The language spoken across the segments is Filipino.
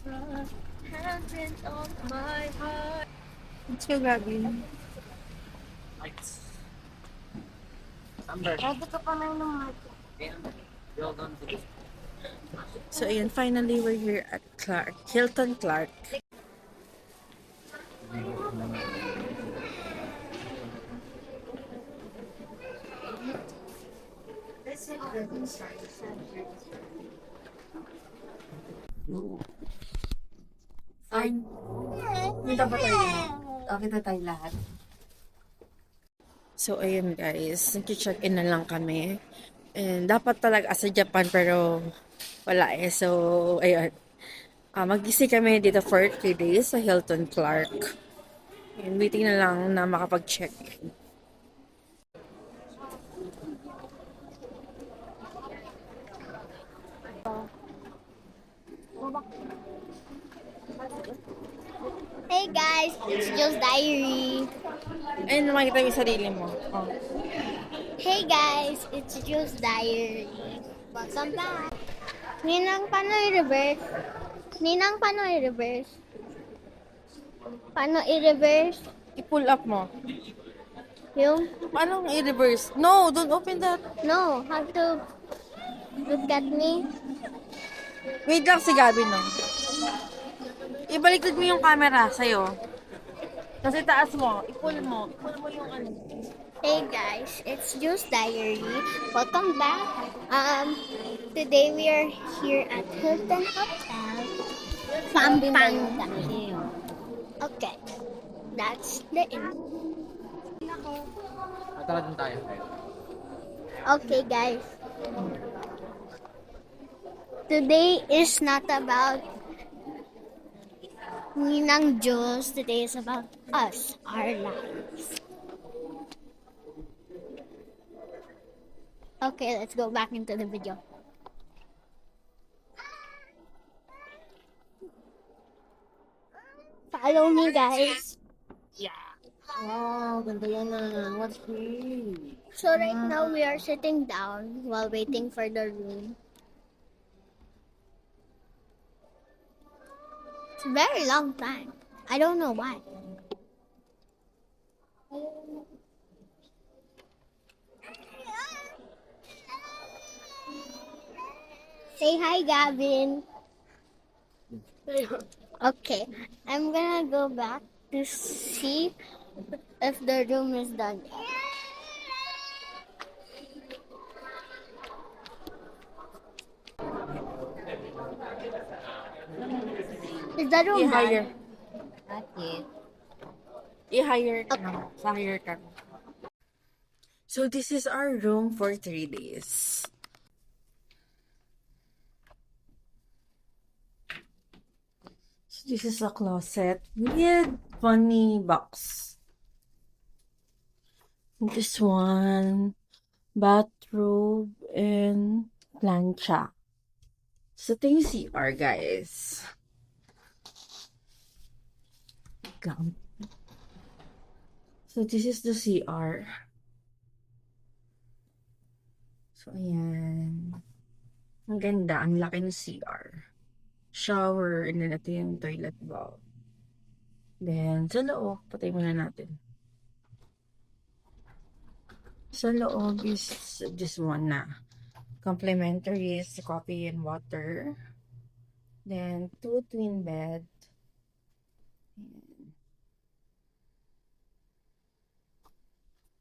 Let's go, Gabi. Pwede ka pa may naman. So, ayun, finally, we're here at Clark, Hilton Clark. Ay, kita ba tayo? Okay na tayo lahat. So, ayun guys, nag-check-in na lang kami. And dapat talaga sa Japan, pero wala eh. So, ayun. Mag-stay kami dito for 3 days sa Hilton Clark. And waiting na lang na makapag-check. Hey guys, it's Joe's Diary. Ayun, makikita mo yung sarili mo. Oh. Hey guys, it's Joe's Diary. Welcome back. Ninang, paano i-reverse? Ninang, paano i-reverse? Paano i-reverse? I-pull up mo. Yung, Paano i-reverse? No, don't open that. no, have to look at me. Wait lang si Gabi, no? Ibaliktad mo yung camera sa'yo. Kasi taas mo. I-pull mo. I-pull mo yung ano. Hey guys, it's Joe's Diary. Welcome back. Today we are here at Hilton Hotel, Pampanga. Okay, that's the end. Okay guys, today is not about Ninang Jules. Today is about us, our lives. Okay, let's go back into the video. Follow me, guys. Wow, ganda yan na. What's free? So right now we are sitting down while waiting for the room. It's a very long time. I don't know why. Say hi, Gavin. Okay, I'm gonna go back to see if the room is done. Is the room I-hire. done? Not yet. I-hire ka na. Sa-hire ka na. So, this is our room for 3 days. So, this is a closet with funny box. This one, bathrobe, and plancha. So, ito yung CR, guys. Gum. So, this is the CR. So, ayan. Ang ganda. Ang laki ng CR. Shower. And then, ito yung toilet bowl. Then, sa loob, patay muna natin. Sa loob is this one na. Complimentary is coffee and water. Then, 2 twin bed. Ayan.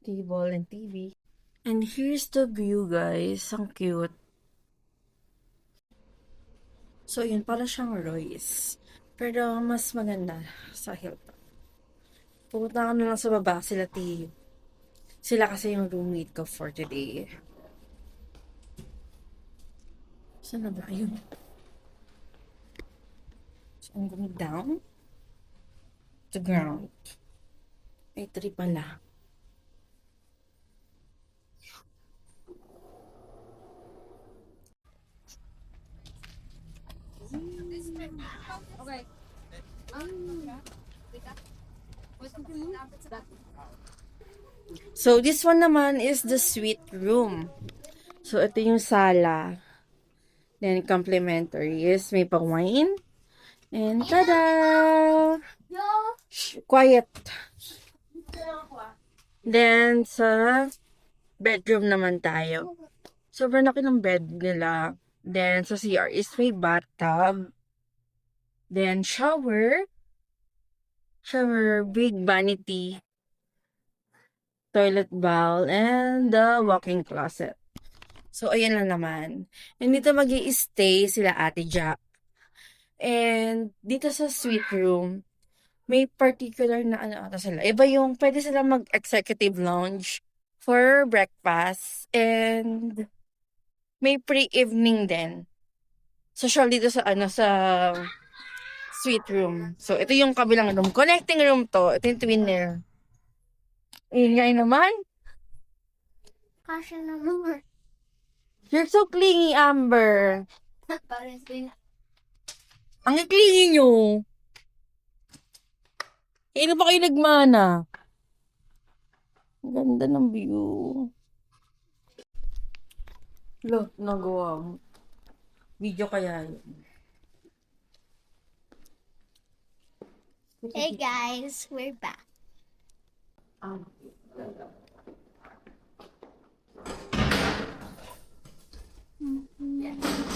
Table and TV. And here's the view, guys. Ang cute. So, yun, para siyang Royce. Pero, mas maganda sa Hilton. Pupunta ka na lang sa baba, sila Tio. Sila kasi yung roommate ko for today. Saan na ba? Ayun. So, I'm going down to ground. Ay, 3 pala. Okay. So, this one naman is the suite room. So, ito yung sala. Then, complimentary is may pang-wine. And tada! Shh, quiet. Then, sa bedroom naman tayo. Sobrang laki ng bed nila. Then, sa CR is may bathtub. Then, shower. Shower, big vanity. Toilet bowl, and the walk-in closet. So, ayan lang naman. And dito mag stay sila Ate Jack. And dito sa suite room, may particular na ano ata sila. Iba yung pwede sila mag-executive lounge for breakfast. And may pre-evening din. Social dito sa ano sa suite room. So, ito yung kabilang room. Connecting room to. Ito yung twinner. Ingay naman. Kasha naman. You're so clingy, Amber. Parang din. Ang clingy nyo. Kailan ba kayo nagmana? Ang ganda ng view. Lo, nagawa mo. Video kaya yun. Hey guys, we're back.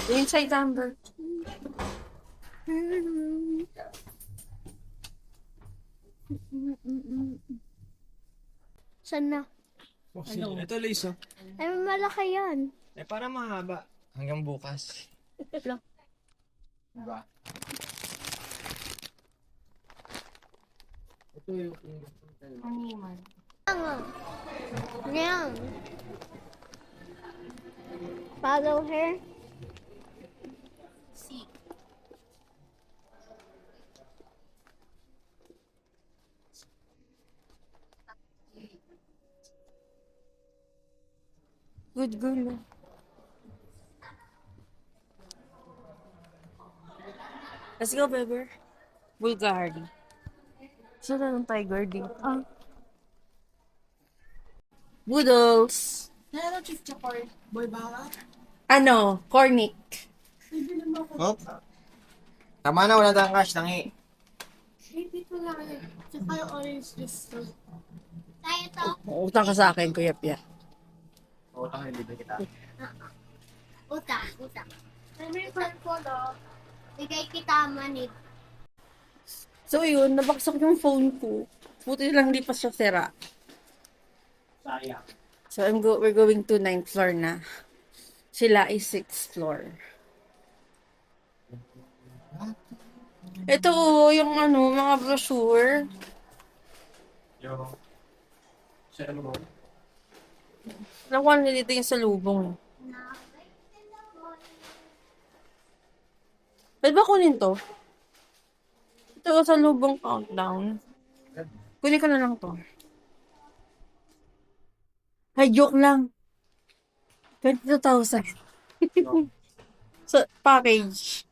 Inside, Amber. Saan na? Ito, Liz, oh. Ay, malaki yan. Eh, para mahaba. Hanggang bukas. Lo. Diba? Ito yung... Yan. Follow her. Good girl. Let's go, baby. Bulgari. Saan na ng tiger dito? Boodles. Ano? Cornic. Oh? Tama na, wala tayong cash. Tangi. Tayo to. Utang ka sa akin, Kuya Pia. Oo, tangi, libre kita. Utang. American ko do. Bigay kita money. So yun, nabaksak yung phone ko. Buti lang di pa siya sira. Sayang. So we're going to 9th floor na. Sila is 6th floor. Ito yung ano, mga brochure. Yo. Saan mo? Nakuha nila dito yung salubong. Pwede ba kunin to? Ito sa lubong countdown. Kunin ko na lang to. Ay, joke lang. 22,000. So, package.